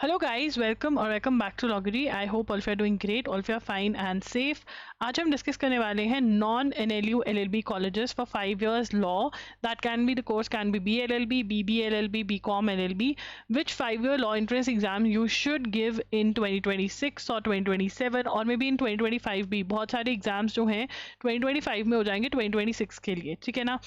Hello guys, welcome back to Loggery. I hope all of you are doing great, all of you are fine and safe. आज हम discuss करने वाले हैं non NLU LLB colleges for 5 years law. That can be the course can be BLLB, BB LLB, BCom LLB. Which 5-year law entrance exam you should give in 2026 or 2027 और maybe in 2025 भी. बहुत सारे exams जो हैं 2025 में हो जाएंगे 2026 के लिए, ठीक है ना.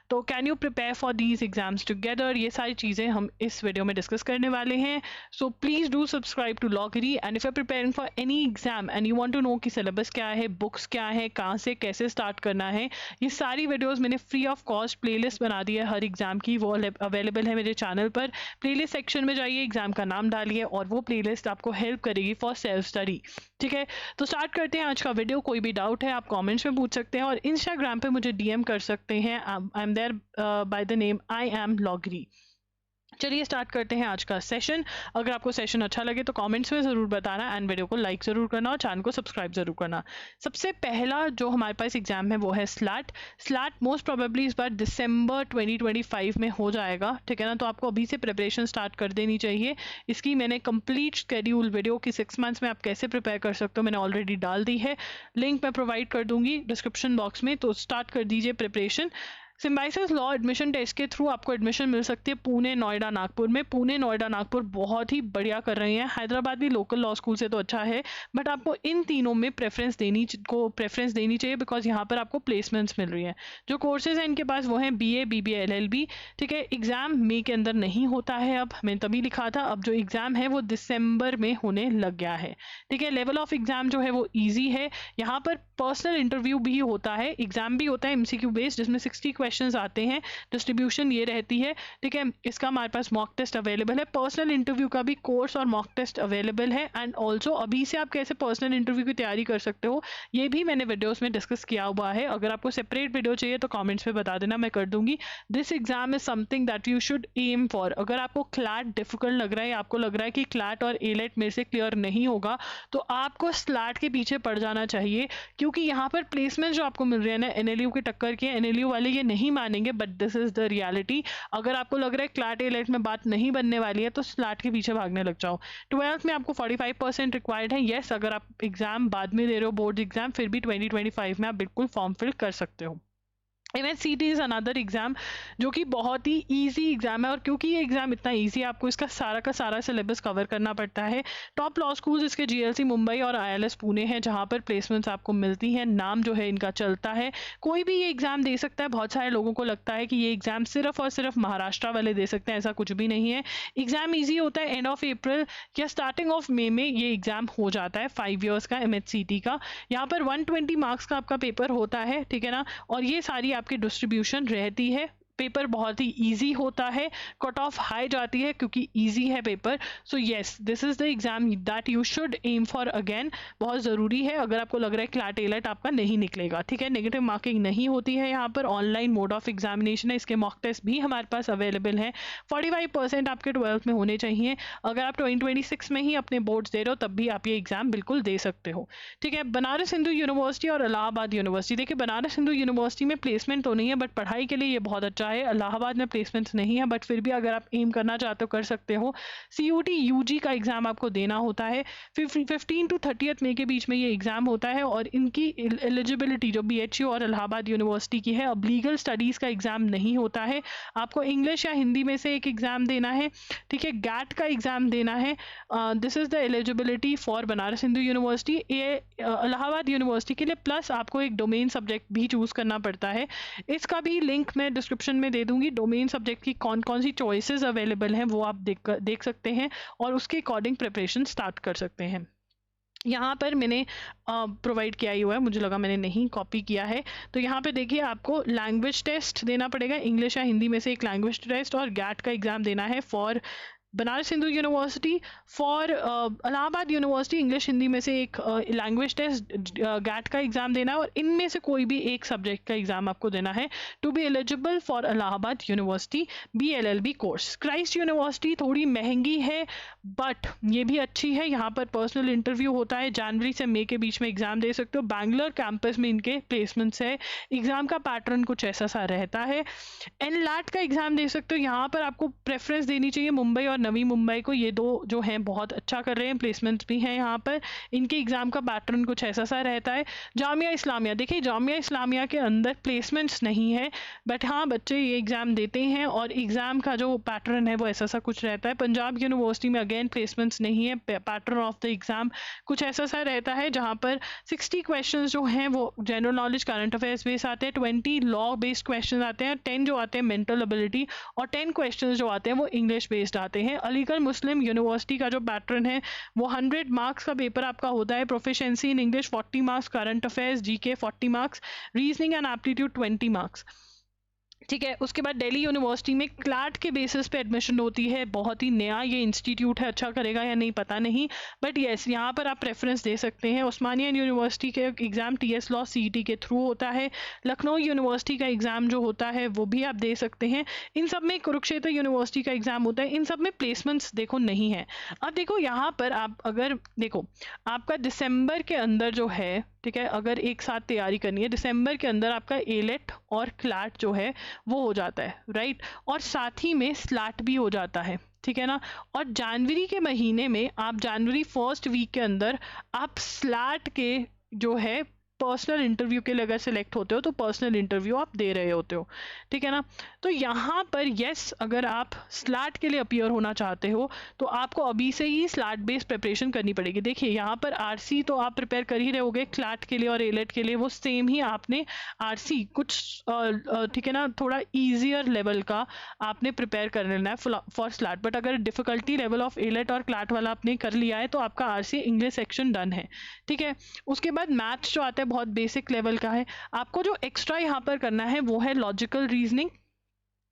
तो can you prepare for these exams together, ये सारी चीज़ें हम इस वीडियो में डिस्कस करने वाले हैं. So please do subscribe to लॉगरी and if you are preparing for any exam and you want to know कि सिलेबस क्या है, बुक्स क्या है, कहाँ से कैसे स्टार्ट करना है, ये सारी वीडियोस मैंने फ्री ऑफ कॉस्ट प्लेलिस्ट बना दी है हर एग्जाम की. वो अवेलेबल है मेरे चैनल पर. प्लेलिस्ट सेक्शन में जाइए, एग्जाम का नाम डालिए और वो प्लेलिस्ट आपको हेल्प करेगी फॉर सेल्फ स्टडी. ठीक है, तो स्टार्ट करते हैं आज का वीडियो. कोई भी डाउट है आप कमेंट्स में पूछ सकते हैं और इंस्टाग्राम पे मुझे डीएम कर सकते हैं. I am there by the name I am लॉगरी. चलिए स्टार्ट करते हैं आज का सेशन. अगर आपको सेशन अच्छा लगे तो कमेंट्स में ज़रूर बताना एंड वीडियो को लाइक ज़रूर करना और चैनल को सब्सक्राइब ज़रूर करना. सबसे पहला जो हमारे पास एग्जाम है वो है स्लैट. स्लैट मोस्ट प्रोबेबली इस बार दिसंबर 2025 में हो जाएगा, ठीक है ना. तो आपको अभी से प्रिपरेशन स्टार्ट कर देनी चाहिए. इसकी मैंने कंप्लीट शेड्यूल वीडियो की 6 मंथ्स में आप कैसे प्रिपेयर कर सकते हो मैंने ऑलरेडी डाल दी है. लिंक मैं प्रोवाइड कर दूंगी डिस्क्रिप्शन बॉक्स में. तो स्टार्ट कर दीजिए preparation. Symbiosis law admission test के थ्रू आपको एडमिशन मिल सकती है पुणे, नोएडा, नागपुर में. पुणे, नोएडा, नागपुर बहुत ही बढ़िया कर रही हैं. हैदराबाद भी लोकल लॉ स्कूल से तो अच्छा है, बट आपको इन तीनों में प्रेफरेंस देनी चाहिए बिकॉज यहाँ पर आपको प्लेसमेंट्स मिल रही हैं. जो कोर्सेज हैं इनके पास वो हैं BA, BBA, LLB. ठीक है, एग्जाम मई के अंदर नहीं होता है. अब मैंने तभी लिखा था, अब जो एग्जाम है वो दिसंबर में होने लग गया है. ठीक है, लेवल ऑफ एग्जाम जो है वो ईजी है. यहाँ पर पर्सनल इंटरव्यू भी होता है, एग्जाम भी होता है MCQ बेस्ड जिसमें 60 क्वेश्चंस आते हैं. डिस्ट्रीब्यूशन ये रहती है, ठीक है. इसका हमारे पास मॉक टेस्ट अवेलेबल है. पर्सनल इंटरव्यू का भी कोर्स और मॉक टेस्ट अवेलेबल है. एंड ऑल्सो अभी से आप कैसे पर्सनल इंटरव्यू की तैयारी कर सकते हो ये भी मैंने वीडियोस में डिस्कस किया हुआ है. अगर आपको सेपरेट वीडियो चाहिए तो कमेंट्स में बता देना, मैं कर दूंगी. This exam is something that you should aim for. अगर आपको क्लैट डिफिकल्ट लग रहा है, आपको लग रहा है कि क्लैट और एलेट मेरे से क्लियर नहीं होगा, तो आपको स्लैट के पीछे पड़ जाना चाहिए. क्योंकि यहाँ पर प्लेसमेंट जो आपको मिल रही है ना NLU की टक्कर के, NLU वाले ये नहीं मानेंगे but this is the reality. अगर आपको लग रहा है क्लैट एलेट में बात नहीं बनने वाली है तो स्लैट के पीछे भागने लग जाओ. 12th में आपको 45% रिक्वायर्ड है. येस, अगर आप एग्जाम बाद में दे रहे हो बोर्ड एग्जाम, फिर भी 2025 में आप बिल्कुल फॉर्म फिल कर सकते हो. MHCT इज़ अनदर एग्जाम जो कि बहुत ही ईजी एग्जाम है. और क्योंकि ये एग्जाम इतना ईजी है आपको इसका सारा का सारा सिलेबस कवर करना पड़ता है. टॉप लॉ स्कूल्स इसके GLC मुंबई और ILS पुणे हैं जहाँ पर प्लेसमेंट्स आपको मिलती हैं. नाम जो है इनका चलता है. कोई भी ये एग्जाम दे सकता है. बहुत सारे लोगों को लगता है कि ये एग्जाम सिर्फ और सिर्फ महाराष्ट्र वाले दे सकते हैं, ऐसा कुछ भी नहीं है. एग्जाम ईजी होता है. एंड ऑफ अप्रैल या स्टार्टिंग ऑफ मई में ये एग्जाम हो जाता है 5 ईयर्स का MHCT का. यहाँ पर 120 मार्क्स का आपका पेपर होता है, ठीक है ना. और ये सारी आपकी डिस्ट्रीब्यूशन रहती है. पेपर बहुत ही इजी होता है, कट ऑफ हाई जाती है क्योंकि इजी है paper. So yes, this is the exam that you should aim for. Again बहुत ज़रूरी है. अगर आपको लग रहा है क्लैट एलेट आपका नहीं निकलेगा, ठीक है, नेगेटिव मार्किंग नहीं होती है. यहाँ पर ऑनलाइन मोड ऑफ एग्जामिनेशन है. इसके मॉक टेस्ट भी हमारे पास अवेलेबल है. 45% आपके 12th में होने चाहिए. अगर आप 2026 में ही अपने बोर्ड्स दे रहे हो तब भी आप ये एग्जाम बिल्कुल दे सकते हो. ठीक है, बनारस हिंदू यूनिवर्सिटी और इलाहाबाद यूनिवर्सिटी. देखिए, बनारस हिंदू यूनिवर्सिटी में प्लेसमेंट तो नहीं है बट पढ़ाई के लिए ये बहुत अच्छा है. इलाहाबाद में प्लेसमेंट्स नहीं है बट फिर भी अगर आप एम करना चाहते हो कर सकते हो. CUT UG का एग्जाम आपको देना होता है. 15 to 30 मई के बीच में ये एग्जाम होता है. और इनकी एलिजिबिलिटी जो BHU और इलाहाबाद यूनिवर्सिटी की है, अब लीगल स्टडीज का एग्जाम नहीं होता है. आपको इंग्लिश या हिंदी में से एक एग्जाम देना है, ठीक है. गैट का एग्जाम देना है. This is the eligibility for Banaras Hindu university. Allahabad university के लिए प्लस आपको एक डोमेन सब्जेक्ट भी चूज करना पड़ता है. इसका भी लिंक मैं डिस्क्रिप्शन में दे दूंगी. डोमेन सब्जेक्ट की कौन कौन सी चॉइसेस अवेलेबल हैं वो आप देख सकते हैं और उसके अकॉर्डिंग प्रिपरेशन स्टार्ट कर सकते हैं. यहाँ पर मैंने प्रोवाइड किया ही हुआ है, मुझे लगा मैंने नहीं कॉपी किया है. तो यहाँ पे देखिए आपको लैंग्वेज टेस्ट देना पड़ेगा, इंग्लिश या हिंदी में से एक लैंग्वेज टेस्ट, और गैट का एग्जाम देना है for Banaras Hindu university. For Allahabad university English Hindi में से एक लैंग्वेज टेस्ट, गैट का एग्जाम देना है. और इनमें से कोई भी एक सब्जेक्ट का एग्जाम आपको देना है to be eligible for Allahabad university BLLB course. Christ university थोड़ी महंगी है बट ये भी अच्छी है. यहाँ पर पर्सनल इंटरव्यू होता है. जनवरी से मई के बीच में एग्जाम दे सकते हो. बैंगलोर कैंपस में इनके प्लेसमेंट्स है. एग्जाम का पैटर्न कुछ ऐसा सा रहता है. NLAT का एग्जाम दे सकते हो. यहाँ पर आपको प्रेफरेंस देनी चाहिए मुंबई और नवी मुंबई को, ये 2 जो हैं बहुत अच्छा कर रहे हैं, प्लेसमेंट्स भी हैं यहाँ पर। इनके एग्ज़ाम का पैटर्न कुछ ऐसा सा रहता है। जामिया इस्लामिया, देखिए जामिया इस्लामिया के अंदर प्लेसमेंट्स नहीं है, बट हाँ बच्चे ये एग्ज़ाम देते हैं और एग्ज़ाम का जो पैटर्न है वो ऐसा सा कुछ रहता है। पंजाब यूनिवर्सिटी में अगेन प्लेसमेंट्स नहीं है, पैटर्न ऑफ द एग्ज़ाम कुछ ऐसा सा रहता है जहाँ पर 60 क्वेश्चन जो हैं वो general knowledge current affairs based आते हैं, 20 लॉ बेस्ड क्वेश्चन आते हैं, 10 जो आते हैं मेंटल एबिलिटी, और 10 क्वेश्चन जो आते हैं वो इंग्लिश बेस्ड आते हैं। अलीगढ़ मुस्लिम यूनिवर्सिटी का जो पैटर्न है वो 100 मार्क्स का पेपर आपका होता है। Proficiency in English 40 marks, current affairs GK 40 marks, reasoning and aptitude 20 marks, ठीक है। उसके बाद दिल्ली यूनिवर्सिटी में क्लैट के बेसिस पे एडमिशन होती है। बहुत ही नया ये इंस्टीट्यूट है, अच्छा करेगा या नहीं पता नहीं, बट येस यहाँ पर आप प्रेफरेंस दे सकते हैं। उस्मानिया यूनिवर्सिटी के एग्ज़ाम TS लॉ CET के थ्रू होता है। लखनऊ यूनिवर्सिटी का एग्ज़ाम जो होता है वो भी आप दे सकते हैं। इन सब में कुरुक्षेत्र यूनिवर्सिटी का एग्ज़ाम होता है। इन सब में प्लेसमेंट्स देखो नहीं है। अब देखो यहाँ पर आप अगर देखो आपका दिसंबर के अंदर जो है, ठीक है, अगर एक साथ तैयारी करनी है दिसंबर के अंदर आपका एलेट और क्लैट जो है वो हो जाता है, राइट, और साथ ही में स्लैट भी हो जाता है, ठीक है ना। और जनवरी के महीने में आप जनवरी फर्स्ट वीक के अंदर आप स्लैट के जो है पर्सनल इंटरव्यू के लिए अगर सिलेक्ट होते हो तो पर्सनल इंटरव्यू आप दे रहे होते हो, ठीक है ना। तो यहाँ पर यस अगर आप स्लैट के लिए अपीयर होना चाहते हो तो आपको अभी से ही स्लैट बेस्ड प्रिपरेशन करनी पड़ेगी। देखिए यहाँ पर RC तो आप प्रिपेयर कर ही रहे होगे, क्लैट के लिए और एलेट के लिए वो सेम ही आपने RC कुछ ठीक है ना थोड़ा ईजियर लेवल का आपने प्रिपेयर कर लेना है फॉर स्लैट। बट अगर डिफिकल्टी लेवल ऑफ एलेट और क्लैट वाला आपने कर लिया है तो आपका RC इंग्लिश सेक्शन डन है, ठीक है। उसके बाद मैथ्स जो आता है बहुत बेसिक लेवल का है। आपको जो एक्स्ट्रा यहाँ पर करना है वो है लॉजिकल रीजनिंग।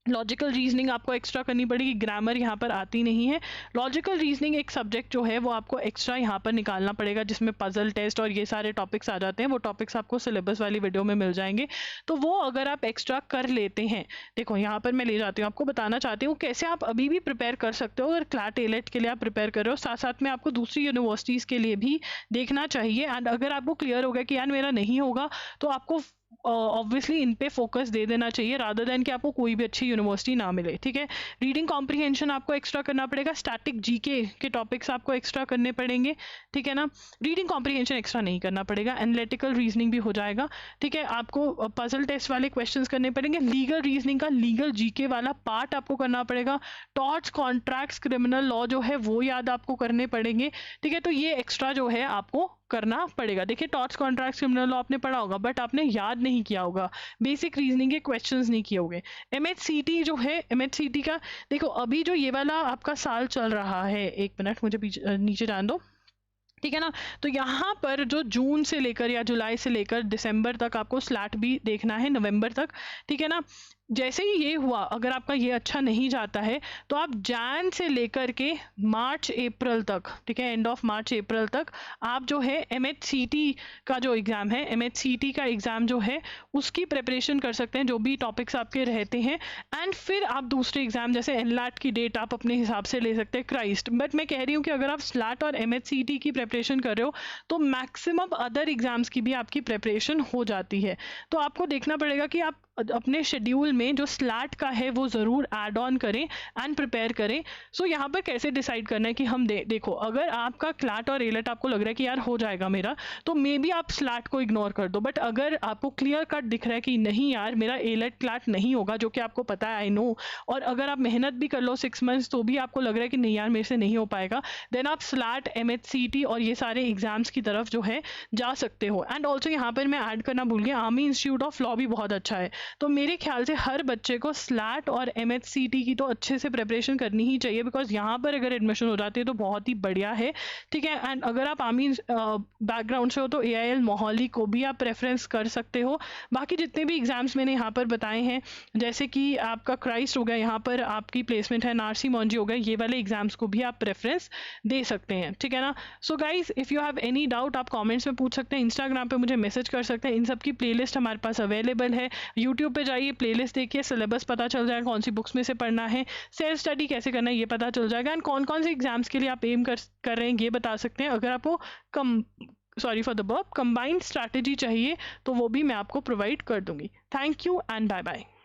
लॉजिकल रीजनिंग आपको एक्स्ट्रा करनी पड़ेगी, ग्रामर यहाँ पर आती नहीं है। लॉजिकल रीजनिंग एक सब्जेक्ट जो है वो आपको एक्स्ट्रा यहाँ पर निकालना पड़ेगा जिसमें पजल टेस्ट और ये सारे टॉपिक्स आ जाते हैं। वो टॉपिक्स आपको सिलेबस वाली वीडियो में मिल जाएंगे, तो वो अगर आप एक्स्ट्रा कर लेते हैं, देखो यहाँ पर मैं ले जाती हूँ, आपको बताना चाहती हूँ कैसे आप अभी भी प्रिपेयर कर सकते हो। अगर क्लैट एलेट के लिए आप प्रिपेयर कर रहे हो, साथ साथ में आपको दूसरी यूनिवर्सिटीज़ के लिए भी देखना चाहिए। एंड अगर आपको क्लियर हो गया कि यार मेरा नहीं होगा तो आपको ऑब्वियसली इन पे फोकस दे देना चाहिए रादर देन कि आपको कोई भी अच्छी यूनिवर्सिटी ना मिले, ठीक है। रीडिंग कॉम्प्रिहेंशन आपको एक्स्ट्रा करना पड़ेगा, स्टैटिक जीके के टॉपिक्स आपको एक्स्ट्रा करने पड़ेंगे, ठीक है ना। रीडिंग कॉम्प्रिहेंशन एक्स्ट्रा नहीं करना पड़ेगा, एनालिटिकल रीजनिंग भी हो जाएगा, ठीक है। आपको पजल टेस्ट वाले क्वेश्चंस करने पड़ेंगे। लीगल रीजनिंग का लीगल जीके वाला पार्ट आपको करना पड़ेगा। टॉर्ट्स, कॉन्ट्रैक्ट्स, क्रिमिनल लॉ जो है वो याद आपको करने पड़ेंगे, ठीक है। तो ये एक्स्ट्रा जो है आपको करना पड़ेगा। देखिए टॉर्ट्स, कॉन्ट्रैक्ट्स, क्रिमिनल लॉ आपने पढ़ा होगा बट आपने याद नहीं किया होगा, बेसिक रीजनिंग के क्वेश्चंस नहीं किए होंगे। MHCT जो है, MHCT का देखो अभी जो ये वाला आपका साल चल रहा है, एक मिनट मुझे नीचे जान दो, ठीक है ना। तो यहाँ पर जो जून से लेकर या जुलाई से लेकर दिसंबर तक आपको स्लैट भी देखना है, नवंबर तक, ठीक है ना। जैसे ही ये हुआ, अगर आपका ये अच्छा नहीं जाता है तो आप जैन से लेकर के मार्च अप्रैल तक, ठीक है, एंड ऑफ मार्च अप्रैल तक आप जो है MHCT का जो एग्ज़ाम है, MHCT का एग्ज़ाम जो है उसकी प्रिपरेशन कर सकते हैं, जो भी टॉपिक्स आपके रहते हैं। एंड फिर आप दूसरे एग्ज़ाम जैसे NLAT की डेट आप अपने हिसाब से ले सकते हैं, क्राइस्ट। बट मैं कह रही हूँ कि अगर आप स्लैट और MHCT की प्रिपरेशन कर रहे हो तो मैक्सिमम अदर एग्ज़ाम्स की भी आपकी प्रिपरेशन हो जाती है। तो आपको देखना पड़ेगा कि आप अपने शेड्यूल में जो स्लैट का है वो ज़रूर ऐड ऑन करें एंड प्रिपेयर करें। सो यहाँ पर कैसे डिसाइड करना है कि हम देखो अगर आपका क्लैट और एलेट आपको लग रहा है कि यार हो जाएगा मेरा, तो मे बी आप स्लैट को इग्नोर कर दो। बट अगर आपको क्लियर कट दिख रहा है कि नहीं यार मेरा एलेट क्लैट नहीं होगा, जो कि आपको पता है, आई नो, और अगर आप मेहनत भी कर लो 6 मंथ्स तो भी आपको लग रहा है कि नहीं यार मेरे से नहीं हो पाएगा, देन आप स्लैट, MHCT और ये सारे एग्जाम्स की तरफ जो है जा सकते हो। एंड ऑल्सो यहाँ पर मैं ऐड करना भूल गया, आर्मी इंस्टीट्यूट ऑफ लॉ भी बहुत अच्छा है। तो मेरे ख्याल से हर बच्चे को स्लैट और MHCT की तो अच्छे से प्रिपरेशन करनी ही चाहिए, बिकॉज यहाँ पर अगर एडमिशन हो जाती है तो बहुत ही बढ़िया है, ठीक है। एंड अगर आप आर्मी बैकग्राउंड से हो तो AIL मोहाली को भी आप प्रेफरेंस कर सकते हो। बाकी जितने भी एग्जाम्स मैंने यहाँ पर बताए हैं, जैसे कि आपका क्राइस्ट हो गया, यहाँ पर आपकी प्लेसमेंट है, नारसी मौंजी हो गया, ये वाले एग्जाम्स को भी आप प्रेफरेंस दे सकते हैं, ठीक है ना। So guys if you have any doubt आप कॉमेंट्स में पूछ सकते हैं, इंस्टाग्राम पर मुझे मैसेज कर सकते हैं। इन सब की प्लेलिस्ट हमारे पास अवेलेबल है, यूट्यूब पे जाइए, प्लेलिस्ट देखिए, सिलेबस पता चल जाएगा कौन सी बुक्स में से पढ़ना है, सेल्फ स्टडी कैसे करना है ये पता चल जाएगा, एंड कौन कौन से एग्जाम्स के लिए आप एम कर रहे हैं ये बता सकते हैं। अगर आपको कंबाइंड स्ट्रैटेजी चाहिए तो वो भी मैं आपको प्रोवाइड कर दूंगी। Thank you and bye bye.